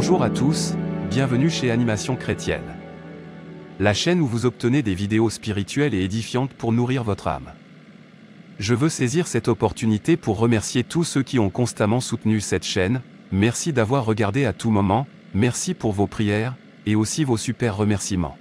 Bonjour à tous, bienvenue chez Animation Chrétienne. La chaîne où vous obtenez des vidéos spirituelles et édifiantes pour nourrir votre âme. Je veux saisir cette opportunité pour remercier tous ceux qui ont constamment soutenu cette chaîne, merci d'avoir regardé à tout moment, merci pour vos prières, et aussi vos super remerciements.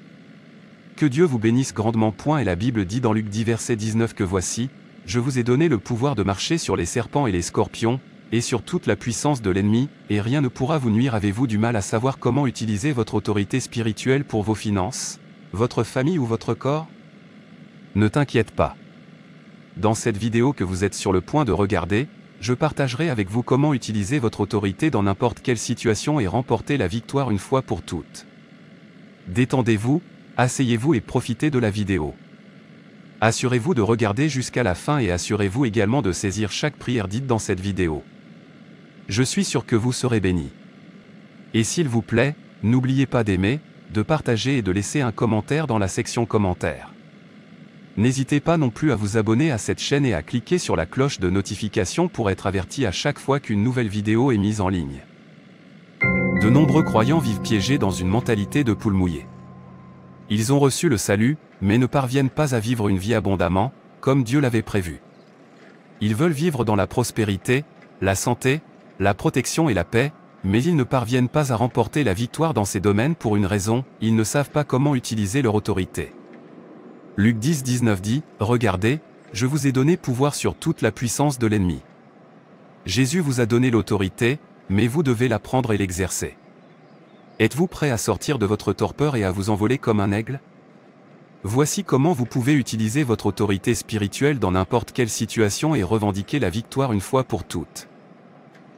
Que Dieu vous bénisse grandement. Et la Bible dit dans Luc 10 verset 19 que voici, je vous ai donné le pouvoir de marcher sur les serpents et les scorpions, et sur toute la puissance de l'ennemi, et rien ne pourra vous nuire. Avez-vous du mal à savoir comment utiliser votre autorité spirituelle pour vos finances, votre famille ou votre corps? Ne t'inquiète pas. Dans cette vidéo que vous êtes sur le point de regarder, je partagerai avec vous comment utiliser votre autorité dans n'importe quelle situation et remporter la victoire une fois pour toutes. Détendez-vous, asseyez-vous et profitez de la vidéo. Assurez-vous de regarder jusqu'à la fin et assurez-vous également de saisir chaque prière dite dans cette vidéo. Je suis sûr que vous serez bénis. Et s'il vous plaît, n'oubliez pas d'aimer, de partager et de laisser un commentaire dans la section commentaires. N'hésitez pas non plus à vous abonner à cette chaîne et à cliquer sur la cloche de notification pour être averti à chaque fois qu'une nouvelle vidéo est mise en ligne. De nombreux croyants vivent piégés dans une mentalité de poule mouillée. Ils ont reçu le salut, mais ne parviennent pas à vivre une vie abondamment, comme Dieu l'avait prévu. Ils veulent vivre dans la prospérité, la santé, la protection et la paix, mais ils ne parviennent pas à remporter la victoire dans ces domaines pour une raison, ils ne savent pas comment utiliser leur autorité. Luc 10, 19 dit, « Regardez, je vous ai donné pouvoir sur toute la puissance de l'ennemi. » Jésus vous a donné l'autorité, mais vous devez la prendre et l'exercer. Êtes-vous prêt à sortir de votre torpeur et à vous envoler comme un aigle? Voici comment vous pouvez utiliser votre autorité spirituelle dans n'importe quelle situation et revendiquer la victoire une fois pour toutes.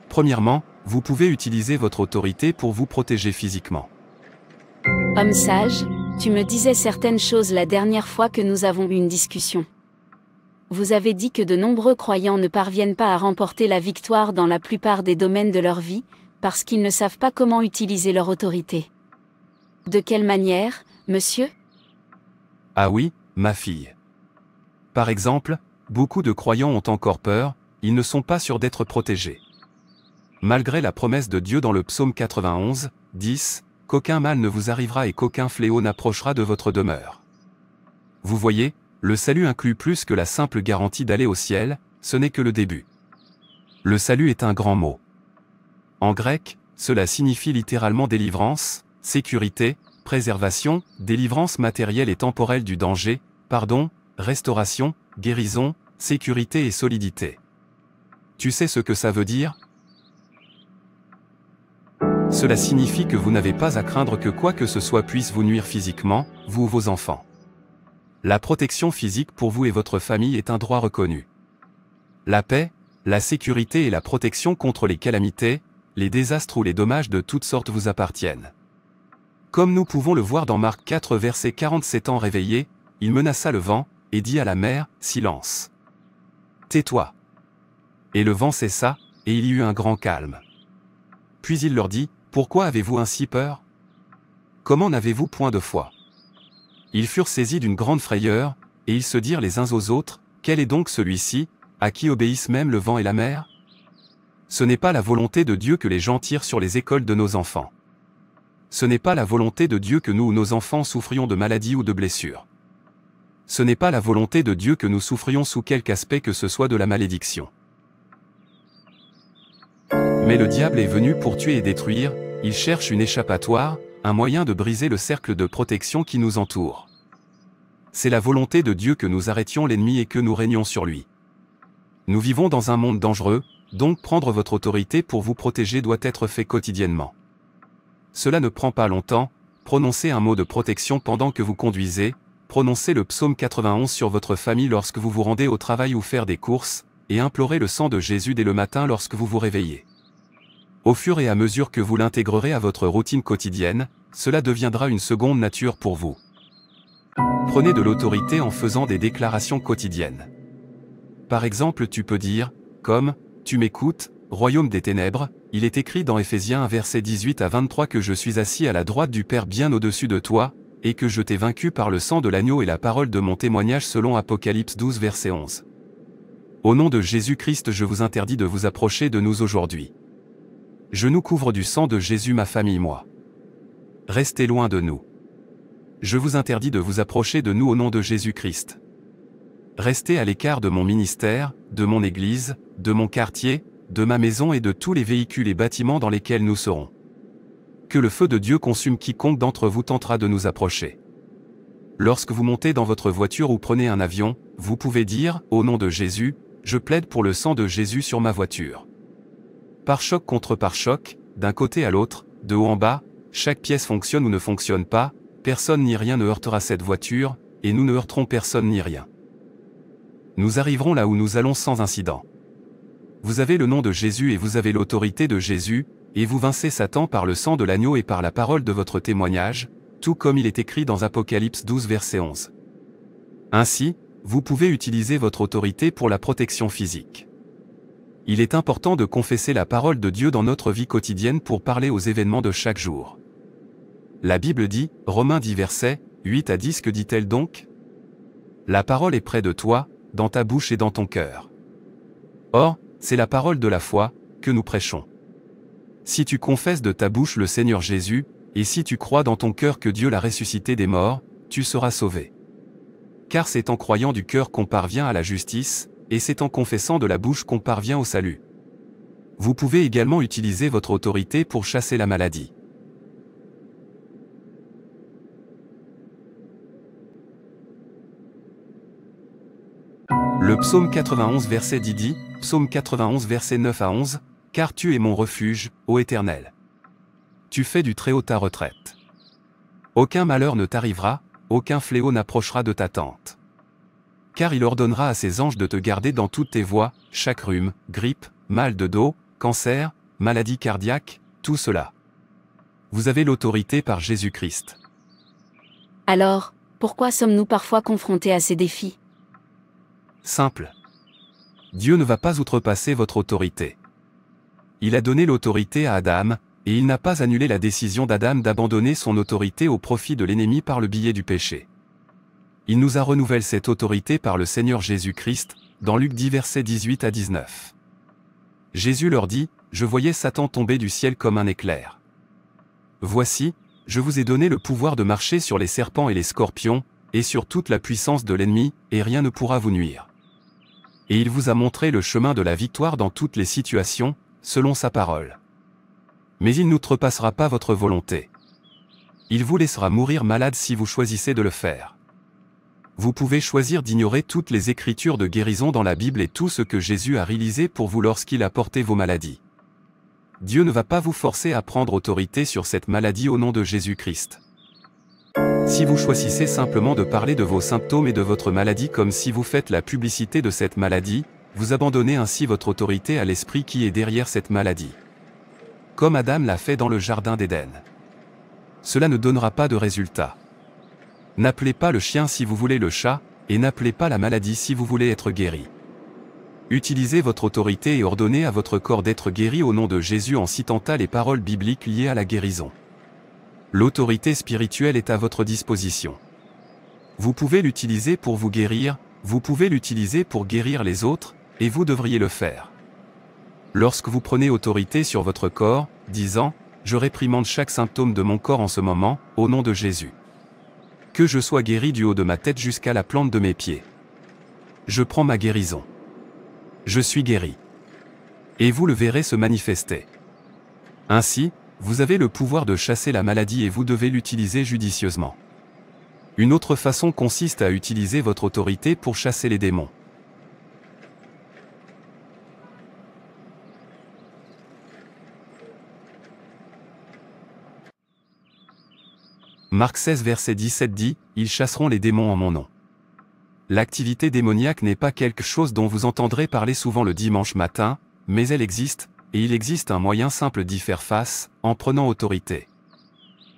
Premièrement, vous pouvez utiliser votre autorité pour vous protéger physiquement. Homme sage, tu me disais certaines choses la dernière fois que nous avons eu une discussion. Vous avez dit que de nombreux croyants ne parviennent pas à remporter la victoire dans la plupart des domaines de leur vie, parce qu'ils ne savent pas comment utiliser leur autorité. De quelle manière, monsieur? Ah oui, ma fille. Par exemple, beaucoup de croyants ont encore peur, ils ne sont pas sûrs d'être protégés. Malgré la promesse de Dieu dans le psaume 91, 10, « Qu'aucun mal ne vous arrivera et qu'aucun fléau n'approchera de votre demeure. » Vous voyez, le salut inclut plus que la simple garantie d'aller au ciel, ce n'est que le début. Le salut est un grand mot. En grec, cela signifie littéralement délivrance, sécurité, préservation, délivrance matérielle et temporelle du danger, pardon, restauration, guérison, sécurité et solidité. Tu sais ce que ça veut dire? Cela signifie que vous n'avez pas à craindre que quoi que ce soit puisse vous nuire physiquement, vous ou vos enfants. La protection physique pour vous et votre famille est un droit reconnu. La paix, la sécurité et la protection contre les calamités, les désastres ou les dommages de toutes sortes vous appartiennent. Comme nous pouvons le voir dans Marc 4 verset 47 ans réveillé, il menaça le vent, et dit à la mer, « Silence. Tais-toi. » Et le vent cessa, et il y eut un grand calme. Puis il leur dit, « Pourquoi avez-vous ainsi peur? Comment n'avez-vous point de foi? » Ils furent saisis d'une grande frayeur, et ils se dirent les uns aux autres, « Quel est donc celui-ci, à qui obéissent même le vent et la mer? » Ce n'est pas la volonté de Dieu que les gens tirent sur les écoles de nos enfants. Ce n'est pas la volonté de Dieu que nous ou nos enfants souffrions de maladies ou de blessures. Ce n'est pas la volonté de Dieu que nous souffrions sous quelque aspect que ce soit de la malédiction. Mais le diable est venu pour tuer et détruire, il cherche une échappatoire, un moyen de briser le cercle de protection qui nous entoure. C'est la volonté de Dieu que nous arrêtions l'ennemi et que nous régnions sur lui. Nous vivons dans un monde dangereux, donc prendre votre autorité pour vous protéger doit être fait quotidiennement. Cela ne prend pas longtemps, prononcez un mot de protection pendant que vous conduisez, prononcez le psaume 91 sur votre famille lorsque vous vous rendez au travail ou faire des courses, et implorez le sang de Jésus dès le matin lorsque vous vous réveillez. Au fur et à mesure que vous l'intégrerez à votre routine quotidienne, cela deviendra une seconde nature pour vous. Prenez de l'autorité en faisant des déclarations quotidiennes. Par exemple, tu peux dire, comme, tu m'écoutes, royaume des ténèbres, il est écrit dans Éphésiens 1 verset 18 à 23 que je suis assis à la droite du Père bien au-dessus de toi, et que je t'ai vaincu par le sang de l'agneau et la parole de mon témoignage selon Apocalypse 12 verset 11. Au nom de Jésus-Christ je vous interdis de vous approcher de nous aujourd'hui. Je nous couvre du sang de Jésus, ma famille, moi. Restez loin de nous. Je vous interdis de vous approcher de nous au nom de Jésus-Christ. Restez à l'écart de mon ministère, de mon église, de mon quartier, de ma maison et de tous les véhicules et bâtiments dans lesquels nous serons. Que le feu de Dieu consume quiconque d'entre vous tentera de nous approcher. Lorsque vous montez dans votre voiture ou prenez un avion, vous pouvez dire, au nom de Jésus, je plaide pour le sang de Jésus sur ma voiture. Pare-choc contre pare-choc, d'un côté à l'autre, de haut en bas, chaque pièce fonctionne ou ne fonctionne pas, personne ni rien ne heurtera cette voiture, et nous ne heurterons personne ni rien. Nous arriverons là où nous allons sans incident. Vous avez le nom de Jésus et vous avez l'autorité de Jésus, et vous vincez Satan par le sang de l'agneau et par la parole de votre témoignage, tout comme il est écrit dans Apocalypse 12 verset 11. Ainsi, vous pouvez utiliser votre autorité pour la protection physique. Il est important de confesser la parole de Dieu dans notre vie quotidienne pour parler aux événements de chaque jour. La Bible dit, Romains 10 versets 8 à 10, que dit-elle donc? La parole est près de toi, dans ta bouche et dans ton cœur. Or, c'est la parole de la foi que nous prêchons. Si tu confesses de ta bouche le Seigneur Jésus, et si tu crois dans ton cœur que Dieu l'a ressuscité des morts, tu seras sauvé. Car c'est en croyant du cœur qu'on parvient à la justice, et c'est en confessant de la bouche qu'on parvient au salut. Vous pouvez également utiliser votre autorité pour chasser la maladie. Le psaume 91 verset 10 dit, psaume 91 verset 9 à 11, « Car tu es mon refuge, ô Éternel. Tu fais du Très-Haut ta retraite. Aucun malheur ne t'arrivera, aucun fléau n'approchera de ta tente. Car il ordonnera à ses anges de te garder dans toutes tes voies, chaque rhume, grippe, mal de dos, cancer, maladie cardiaque, tout cela. Vous avez l'autorité par Jésus-Christ. » Alors, pourquoi sommes-nous parfois confrontés à ces défis? Simple. Dieu ne va pas outrepasser votre autorité. Il a donné l'autorité à Adam, et il n'a pas annulé la décision d'Adam d'abandonner son autorité au profit de l'ennemi par le biais du péché. Il nous a renouvelé cette autorité par le Seigneur Jésus-Christ, dans Luc 10 versets 18 à 19. Jésus leur dit, « Je voyais Satan tomber du ciel comme un éclair. Voici, je vous ai donné le pouvoir de marcher sur les serpents et les scorpions, et sur toute la puissance de l'ennemi, et rien ne pourra vous nuire. Et il vous a montré le chemin de la victoire dans toutes les situations, selon sa parole. Mais il n'outrepassera pas votre volonté. Il vous laissera mourir malade si vous choisissez de le faire. Vous pouvez choisir d'ignorer toutes les écritures de guérison dans la Bible et tout ce que Jésus a réalisé pour vous lorsqu'il a porté vos maladies. Dieu ne va pas vous forcer à prendre autorité sur cette maladie au nom de Jésus-Christ. Si vous choisissez simplement de parler de vos symptômes et de votre maladie comme si vous faites la publicité de cette maladie, vous abandonnez ainsi votre autorité à l'esprit qui est derrière cette maladie. Comme Adam l'a fait dans le jardin d'Éden. Cela ne donnera pas de résultat. N'appelez pas le chien si vous voulez le chat, et n'appelez pas la maladie si vous voulez être guéri. Utilisez votre autorité et ordonnez à votre corps d'être guéri au nom de Jésus en citant les paroles bibliques liées à la guérison. L'autorité spirituelle est à votre disposition. Vous pouvez l'utiliser pour vous guérir, vous pouvez l'utiliser pour guérir les autres, et vous devriez le faire. Lorsque vous prenez autorité sur votre corps, disant, « Je réprimande chaque symptôme de mon corps en ce moment, au nom de Jésus. Que je sois guéri du haut de ma tête jusqu'à la plante de mes pieds. Je prends ma guérison. Je suis guéri. » Et vous le verrez se manifester. Ainsi, vous avez le pouvoir de chasser la maladie et vous devez l'utiliser judicieusement. Une autre façon consiste à utiliser votre autorité pour chasser les démons. Marc 16 verset 17 dit, « Ils chasseront les démons en mon nom. » L'activité démoniaque n'est pas quelque chose dont vous entendrez parler souvent le dimanche matin, mais elle existe, et il existe un moyen simple d'y faire face, en prenant autorité.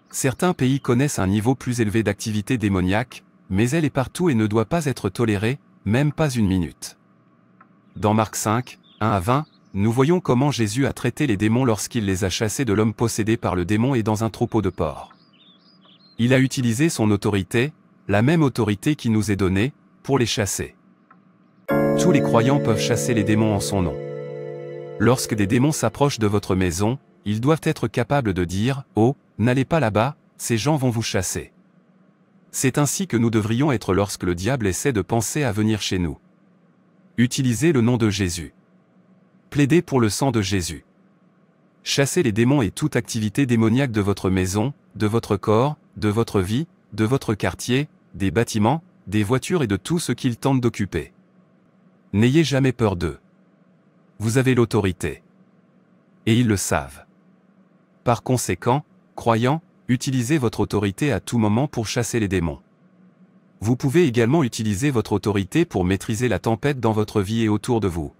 Certains pays connaissent un niveau plus élevé d'activité démoniaque, mais elle est partout et ne doit pas être tolérée, même pas une minute. Dans Marc 5, 1 à 20, nous voyons comment Jésus a traité les démons lorsqu'il les a chassés de l'homme possédé par le démon et dans un troupeau de porcs. Il a utilisé son autorité, la même autorité qui nous est donnée, pour les chasser. Tous les croyants peuvent chasser les démons en son nom. Lorsque des démons s'approchent de votre maison, ils doivent être capables de dire « Oh, n'allez pas là-bas, ces gens vont vous chasser ». C'est ainsi que nous devrions être lorsque le diable essaie de penser à venir chez nous. Utilisez le nom de Jésus. Plaidez pour le sang de Jésus. Chassez les démons et toute activité démoniaque de votre maison, de votre corps, de votre vie, de votre quartier, des bâtiments, des voitures et de tout ce qu'ils tentent d'occuper. N'ayez jamais peur d'eux. Vous avez l'autorité. Et ils le savent. Par conséquent, croyants, utilisez votre autorité à tout moment pour chasser les démons. Vous pouvez également utiliser votre autorité pour maîtriser la tempête dans votre vie et autour de vous.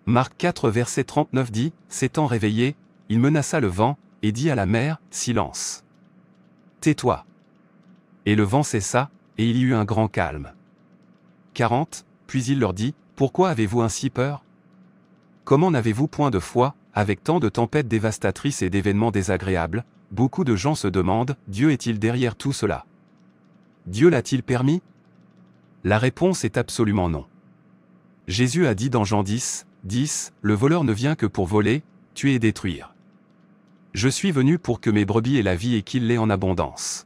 Marc 4 verset 39 dit, s'étant réveillé, il menaça le vent, et dit à la mer, silence. Tais-toi. Et le vent cessa, et il y eut un grand calme. 40, puis il leur dit, pourquoi avez-vous ainsi peur? Comment n'avez-vous point de foi, avec tant de tempêtes dévastatrices et d'événements désagréables? Beaucoup de gens se demandent, Dieu est-il derrière tout cela? Dieu l'a-t-il permis? La réponse est absolument non. Jésus a dit dans Jean 10, 10, le voleur ne vient que pour voler, tuer et détruire. Je suis venu pour que mes brebis aient la vie et qu'ils l'aient en abondance.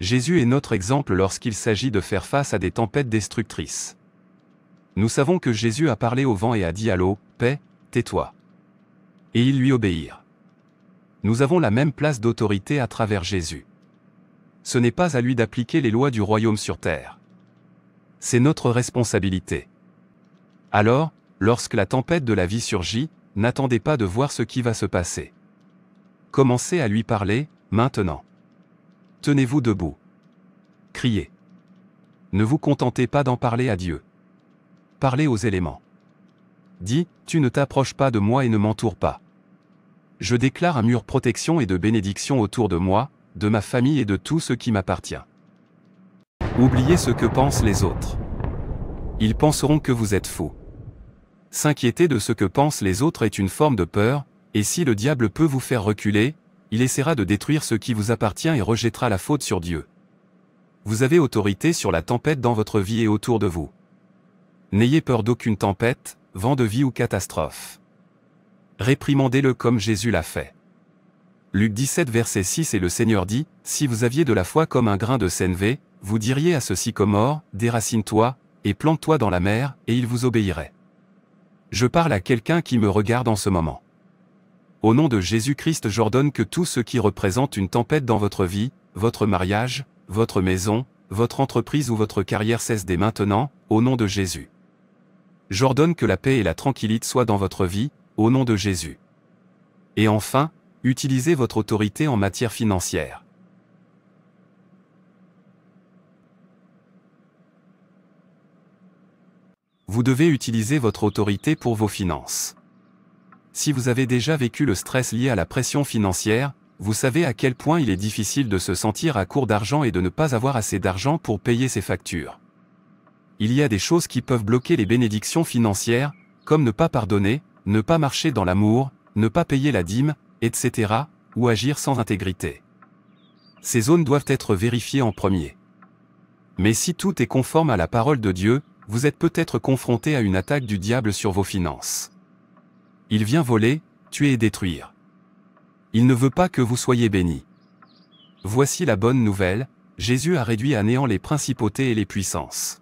Jésus est notre exemple lorsqu'il s'agit de faire face à des tempêtes destructrices. Nous savons que Jésus a parlé au vent et a dit à l'eau, paix, tais-toi. Et ils lui obéirent. Nous avons la même place d'autorité à travers Jésus. Ce n'est pas à lui d'appliquer les lois du royaume sur terre. C'est notre responsabilité. Alors, lorsque la tempête de la vie surgit, n'attendez pas de voir ce qui va se passer. Commencez à lui parler, maintenant. Tenez-vous debout. Criez. Ne vous contentez pas d'en parler à Dieu. Parlez aux éléments. Dis, tu ne t'approches pas de moi et ne m'entoure pas. Je déclare un mur protection et de bénédiction autour de moi, de ma famille et de tout ce qui m'appartient. Oubliez ce que pensent les autres. Ils penseront que vous êtes fou. S'inquiéter de ce que pensent les autres est une forme de peur, et si le diable peut vous faire reculer, il essaiera de détruire ce qui vous appartient et rejettera la faute sur Dieu. Vous avez autorité sur la tempête dans votre vie et autour de vous. N'ayez peur d'aucune tempête, vent de vie ou catastrophe. Réprimandez-le comme Jésus l'a fait. Luc 17 verset 6 et le Seigneur dit, si vous aviez de la foi comme un grain de sénévé, vous diriez à ce sycomore, déracine-toi, et plante-toi dans la mer, et il vous obéirait. Je parle à quelqu'un qui me regarde en ce moment. Au nom de Jésus-Christ, j'ordonne que tout ce qui représente une tempête dans votre vie, votre mariage, votre maison, votre entreprise ou votre carrière cesse dès maintenant, au nom de Jésus. J'ordonne que la paix et la tranquillité soient dans votre vie, au nom de Jésus. Et enfin, utilisez votre autorité en matière financière. Vous devez utiliser votre autorité pour vos finances. Si vous avez déjà vécu le stress lié à la pression financière, vous savez à quel point il est difficile de se sentir à court d'argent et de ne pas avoir assez d'argent pour payer ses factures. Il y a des choses qui peuvent bloquer les bénédictions financières, comme ne pas pardonner, ne pas marcher dans l'amour, ne pas payer la dîme, etc., ou agir sans intégrité. Ces zones doivent être vérifiées en premier. Mais si tout est conforme à la parole de Dieu, vous êtes peut-être confronté à une attaque du diable sur vos finances. Il vient voler, tuer et détruire. Il ne veut pas que vous soyez bénis. Voici la bonne nouvelle, Jésus a réduit à néant les principautés et les puissances.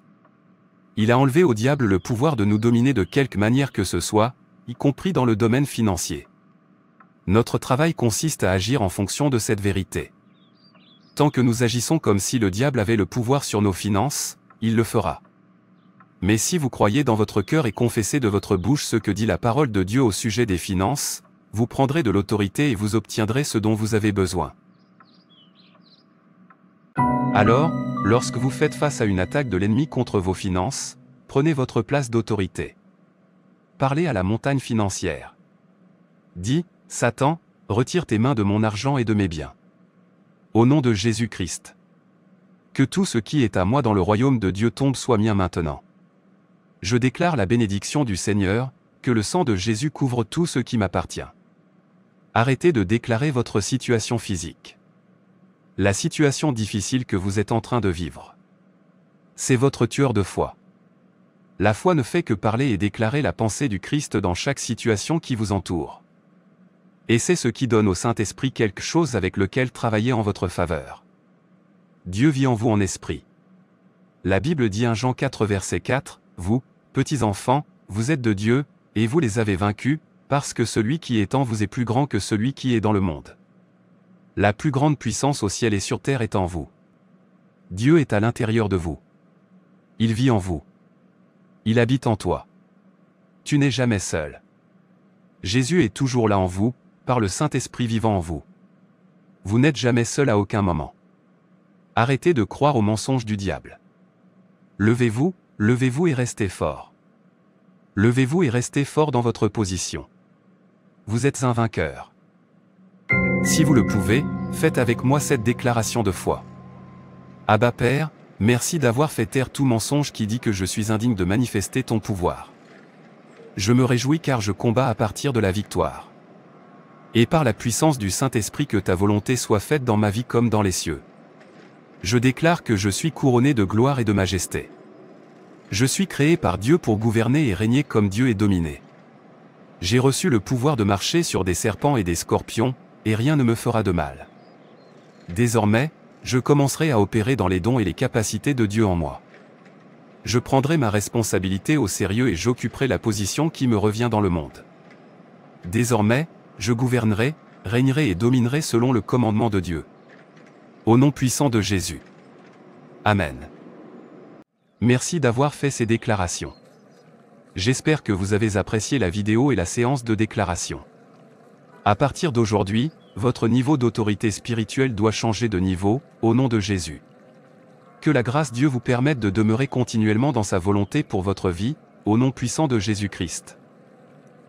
Il a enlevé au diable le pouvoir de nous dominer de quelque manière que ce soit, y compris dans le domaine financier. Notre travail consiste à agir en fonction de cette vérité. Tant que nous agissons comme si le diable avait le pouvoir sur nos finances, il le fera. Mais si vous croyez dans votre cœur et confessez de votre bouche ce que dit la parole de Dieu au sujet des finances, vous prendrez de l'autorité et vous obtiendrez ce dont vous avez besoin. Alors, lorsque vous faites face à une attaque de l'ennemi contre vos finances, prenez votre place d'autorité. Parlez à la montagne financière. Dis, Satan, retire tes mains de mon argent et de mes biens. Au nom de Jésus-Christ. Que tout ce qui est à moi dans le royaume de Dieu tombe soit mien maintenant. Je déclare la bénédiction du Seigneur, que le sang de Jésus couvre tout ce qui m'appartient. Arrêtez de déclarer votre situation physique. La situation difficile que vous êtes en train de vivre. c'est votre tueur de foi. La foi ne fait que parler et déclarer la pensée du Christ dans chaque situation qui vous entoure. Et c'est ce qui donne au Saint-Esprit quelque chose avec lequel travailler en votre faveur. Dieu vit en vous en esprit. La Bible dit 1 Jean 4 verset 4, « Vous, petits enfants, vous êtes de Dieu, et vous les avez vaincus, parce que celui qui est en vous est plus grand que celui qui est dans le monde. » La plus grande puissance au ciel et sur terre est en vous. Dieu est à l'intérieur de vous. Il vit en vous. Il habite en toi. Tu n'es jamais seul. Jésus est toujours là en vous, par le Saint-Esprit vivant en vous. Vous n'êtes jamais seul à aucun moment. Arrêtez de croire aux mensonges du diable. Levez-vous et restez fort. Levez-vous et restez fort dans votre position. Vous êtes un vainqueur. Si vous le pouvez, faites avec moi cette déclaration de foi. Abba Père, merci d'avoir fait taire tout mensonge qui dit que je suis indigne de manifester ton pouvoir. Je me réjouis car je combats à partir de la victoire. Et par la puissance du Saint-Esprit que ta volonté soit faite dans ma vie comme dans les cieux. Je déclare que je suis couronné de gloire et de majesté. Je suis créé par Dieu pour gouverner et régner comme Dieu est dominé. J'ai reçu le pouvoir de marcher sur des serpents et des scorpions, et rien ne me fera de mal. Désormais, je commencerai à opérer dans les dons et les capacités de Dieu en moi. Je prendrai ma responsabilité au sérieux et j'occuperai la position qui me revient dans le monde. Désormais, je gouvernerai, régnerai et dominerai selon le commandement de Dieu. Au nom puissant de Jésus. Amen. Merci d'avoir fait ces déclarations. J'espère que vous avez apprécié la vidéo et la séance de déclaration. À partir d'aujourd'hui, votre niveau d'autorité spirituelle doit changer de niveau, au nom de Jésus. Que la grâce de Dieu vous permette de demeurer continuellement dans sa volonté pour votre vie, au nom puissant de Jésus-Christ.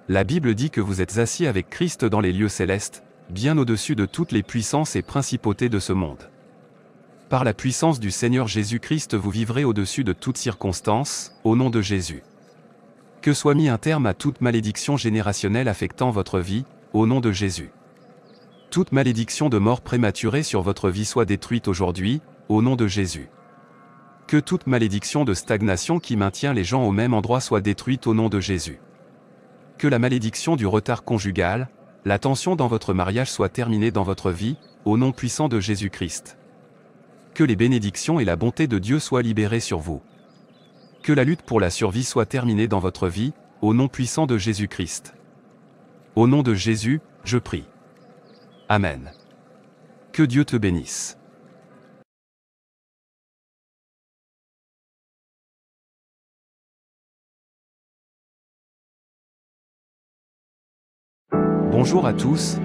La Bible dit que vous êtes assis avec Christ dans les lieux célestes, bien au-dessus de toutes les puissances et principautés de ce monde. Par la puissance du Seigneur Jésus-Christ vous vivrez au-dessus de toutes circonstances, au nom de Jésus. Que soit mis un terme à toute malédiction générationnelle affectant votre vie, au nom de Jésus. Toute malédiction de mort prématurée sur votre vie soit détruite aujourd'hui, au nom de Jésus. Que toute malédiction de stagnation qui maintient les gens au même endroit soit détruite au nom de Jésus. Que la malédiction du retard conjugal, la tension dans votre mariage soit terminée dans votre vie, au nom puissant de Jésus-Christ. Que les bénédictions et la bonté de Dieu soient libérées sur vous. Que la lutte pour la survie soit terminée dans votre vie, au nom puissant de Jésus-Christ. Au nom de Jésus, je prie. Amen. Que Dieu te bénisse. Bonjour à tous,